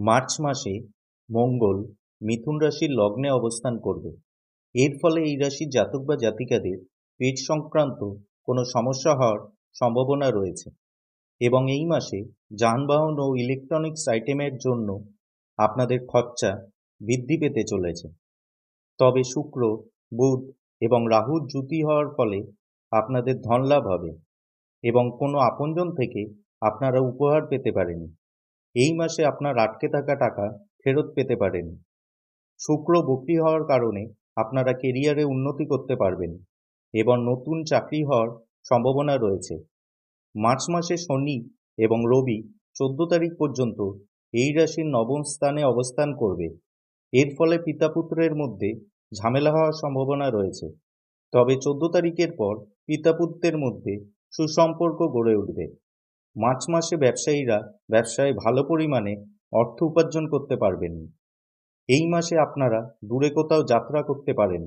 March মাসে মঙ্গল মিথুন রাশির লগ্নে অবস্থান করবে। এর ফলে এই রাশির জাতক বা জাতিকাদের পেট সংক্রান্ত কোনো সমস্যা হওয়ার সম্ভাবনা রয়েছে এবং এই মাসে যানবাহন ও ইলেকট্রনিক্স আইটেমের জন্য আপনাদের খরচা বৃদ্ধি পেতে চলেছে। তবে শুক্র, বুধ এবং রাহুর যুতি হওয়ার ফলে আপনাদের ধনলাভ হবে এবং কোনো আপনজন থেকে আপনারা উপহার পেতে পারেন। এই মাসে আপনার আটকে থাকা টাকা ফেরত পেতে পারেন। শুক্র বক্রী হওয়ার কারণে আপনারা কেরিয়ারে উন্নতি করতে পারবেন এবং নতুন চাকরি হওয়ার সম্ভাবনা রয়েছে। মার্চ মাসে শনি এবং রবি 14 তারিখ পর্যন্ত এই রাশির নবম স্থানে অবস্থান করবে। এর ফলে পিতাপুত্রের মধ্যে ঝামেলা হওয়ার সম্ভাবনা রয়েছে। তবে 14 তারিখের পর পিতাপুত্রের মধ্যে সুসম্পর্ক গড়ে উঠবে। মার্চ মাসে ব্যবসায়ীরা ব্যবসায় ভালো পরিমাণে অর্থ উপার্জন করতে পারবেন। এই মাসে আপনারা দূরে কোথাও যাত্রা করতে পারেন।